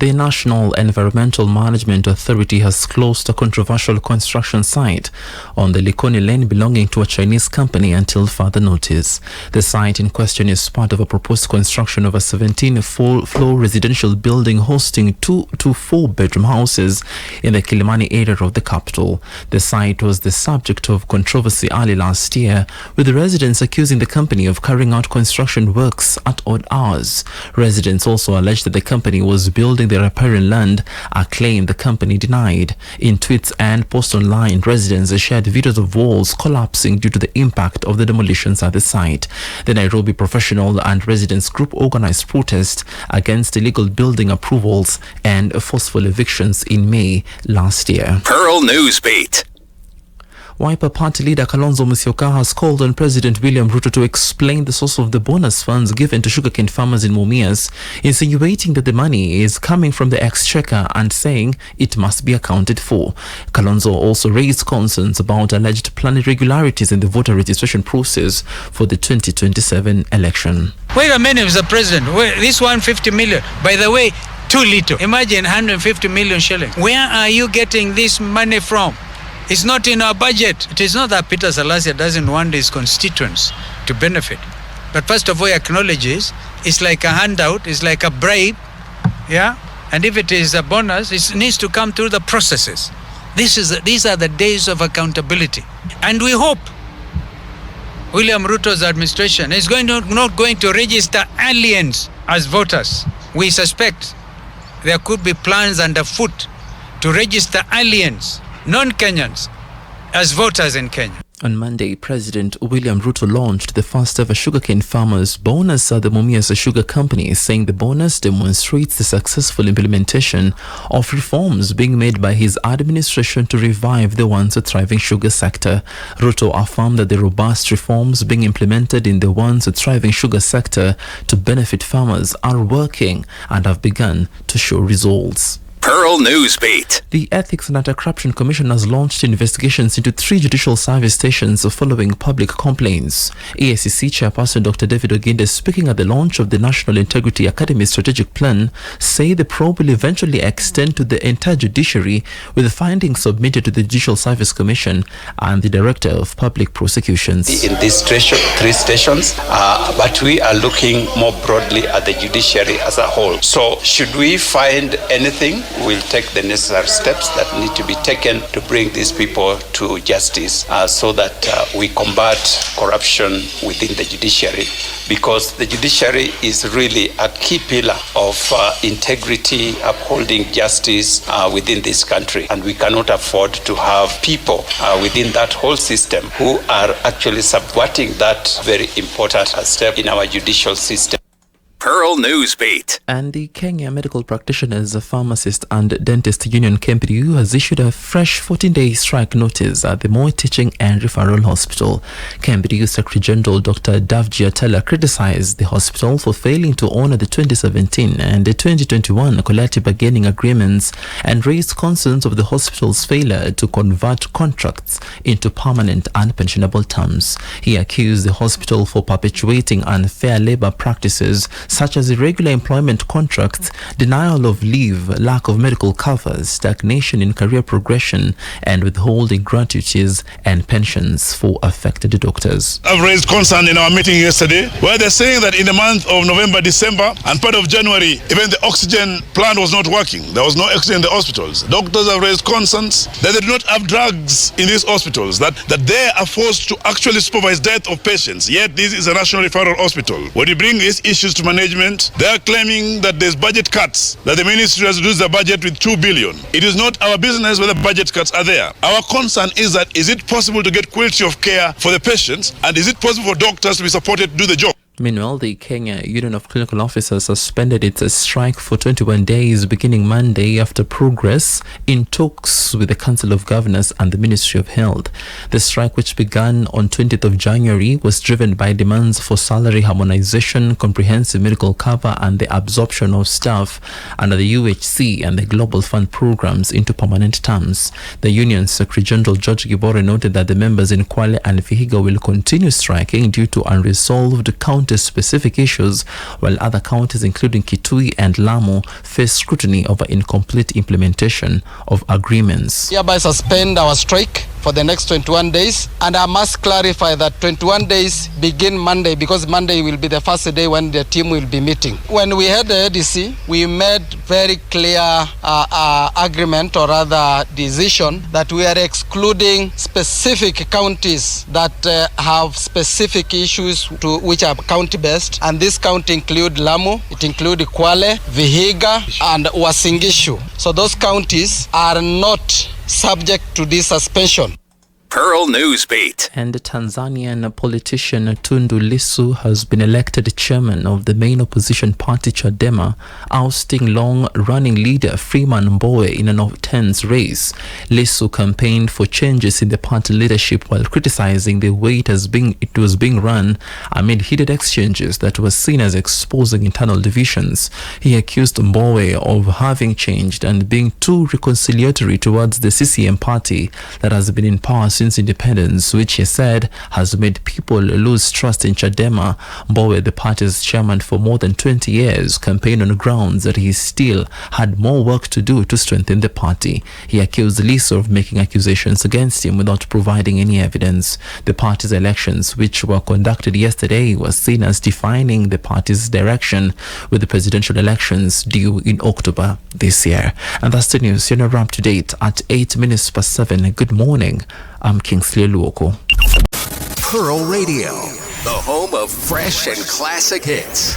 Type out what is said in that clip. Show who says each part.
Speaker 1: The National Environmental Management Authority has closed a controversial construction site on the Likoni Lane belonging to a Chinese company until further notice. The site in question is part of a proposed construction of a 17-floor residential building hosting 2 to 4 bedroom houses in the Kilimani area of the capital. The site was the subject of controversy early last year, with the residents accusing the company of carrying out construction works at odd hours. Residents also alleged that the company was building the riparian land, a claim the company denied. In tweets and posts online, residents shared videos of walls collapsing due to the impact of the demolitions at the site. The Nairobi Professional and Residents Group organized protests against illegal building approvals and forceful evictions in May last year.
Speaker 2: Pearl Newsbeat.
Speaker 1: Wiper Party leader Kalonzo has called on President William Ruto to explain the source of the bonus funds given to sugarcane farmers in Mumias, insinuating that the money is coming from the exchequer and saying it must be accounted for. Kalonzo also raised concerns about alleged planned irregularities in the voter registration process for the 2027 election.
Speaker 3: Wait a minute, Mr. President. This 150 million, by the way, too little. Imagine 150 million shillings. Where are you getting this money from? It's not in our budget. It is not that Peter Salasya doesn't want his constituents to benefit. But first of all, he acknowledges it's like a handout, it's like a bribe, yeah? And if it is a bonus, it needs to come through the processes. These are the days of accountability. And we hope William Ruto's administration is not going to register aliens as voters. We suspect there could be plans underfoot to register aliens, non-Kenyans, as voters in Kenya.
Speaker 1: On Monday, President William Ruto launched the first ever sugarcane farmers bonus at the Mumias Sugar Company, saying the bonus demonstrates the successful implementation of reforms being made by his administration to revive the once thriving sugar sector. Ruto affirmed that the robust reforms being implemented in the once thriving sugar sector to benefit farmers are working and have begun to show results.
Speaker 2: Pearl Newsbeat.
Speaker 1: The Ethics and Anti-Corruption Commission has launched investigations into 3 judicial service stations following public complaints. AICC Chairperson Dr. David Oginde, speaking at the launch of the National Integrity Academy Strategic Plan, say the probe will eventually extend to the entire judiciary, with the findings submitted to the Judicial Service Commission and the Director of Public Prosecutions.
Speaker 4: In these 3 stations, but we are looking more broadly at the judiciary as a whole. So should we find anything, we'll take the necessary steps that need to be taken to bring these people to justice, so that we combat corruption within the judiciary, because the judiciary is really a key pillar of integrity, upholding justice within this country, and we cannot afford to have people within that whole system who are actually subverting that very important step in our judicial system.
Speaker 2: Pearl Newsbeat.
Speaker 1: And the Kenya Medical Practitioners, Pharmacist and Dentist Union KMPDU has issued a fresh 14-day strike notice at the Moi Teaching and Referral Hospital. KMPDU Secretary General Dr. Davji Atela criticized the hospital for failing to honor the 2017 and the 2021 collective bargaining agreements and raised concerns of the hospital's failure to convert contracts into permanent and pensionable terms. He accused the hospital for perpetuating unfair labor practices such as irregular employment contracts, denial of leave, lack of medical covers, stagnation in career progression, and withholding gratuities and pensions for affected doctors.
Speaker 5: I've raised concern in our meeting yesterday where they're saying that in the month of November, December, and part of January, even the oxygen plant was not working. There was no oxygen in the hospitals. Doctors have raised concerns that they do not have drugs in these hospitals, that they are forced to actually supervise death of patients. Yet this is a national referral hospital. When you bring these issues to management, they are claiming that there's budget cuts, that the ministry has reduced the budget with 2 billion. It is not our business whether budget cuts are there. Our concern is that, is it possible to get quality of care for the patients, and is it possible for doctors to be supported to do the job?
Speaker 1: Meanwhile, the Kenya Union of Clinical Officers suspended its strike for 21 days beginning Monday after progress in talks with the Council of Governors and the Ministry of Health. The strike, which began on 20th of January, was driven by demands for salary harmonization, comprehensive medical cover, and the absorption of staff under the UHC and the Global Fund programs into permanent terms. The Union's Secretary General George Gibore noted that the members in Kwale and Vihiga will continue striking due to unresolved county county-specific issues, while other counties including Kitui and Lamu face scrutiny over incomplete implementation of agreements.
Speaker 6: Hereby suspend our strike for the next 21 days, and I must clarify that 21 days begin Monday, because Monday will be the first day when the team will be meeting. When we had the ADC, we made very clear agreement, or rather decision, that we are excluding specific counties that have specific issues to which are county-based, and this county include Lamu, it include Kwale, Vihiga, and Uasin Gishu. So those counties are not subject to this suspension.
Speaker 2: Pearl Newsbeat.
Speaker 1: And the Tanzanian politician Tundu Lissu has been elected chairman of the main opposition party Chadema, ousting long-running leader Freeman Mbowe in an tense race. Lissu campaigned for changes in the party leadership while criticizing the way it was being run amid heated exchanges that were seen as exposing internal divisions. He accused Mbowe of having changed and being too reconciliatory towards the CCM party that has been in power since independence, which he said has made people lose trust in Chadema. Mbowe, the party's chairman for more than 20 years, campaigned on grounds that he still had more work to do to strengthen the party. He accused Lissu of making accusations against him without providing any evidence. The party's elections, which were conducted yesterday, were seen as defining the party's direction, with the presidential elections due in October this year. And that's the news. You're now up to date at 8 minutes past 7. Good morning. I'm Kingsley Luoko.
Speaker 2: Pearl Radio, the home of fresh and classic hits.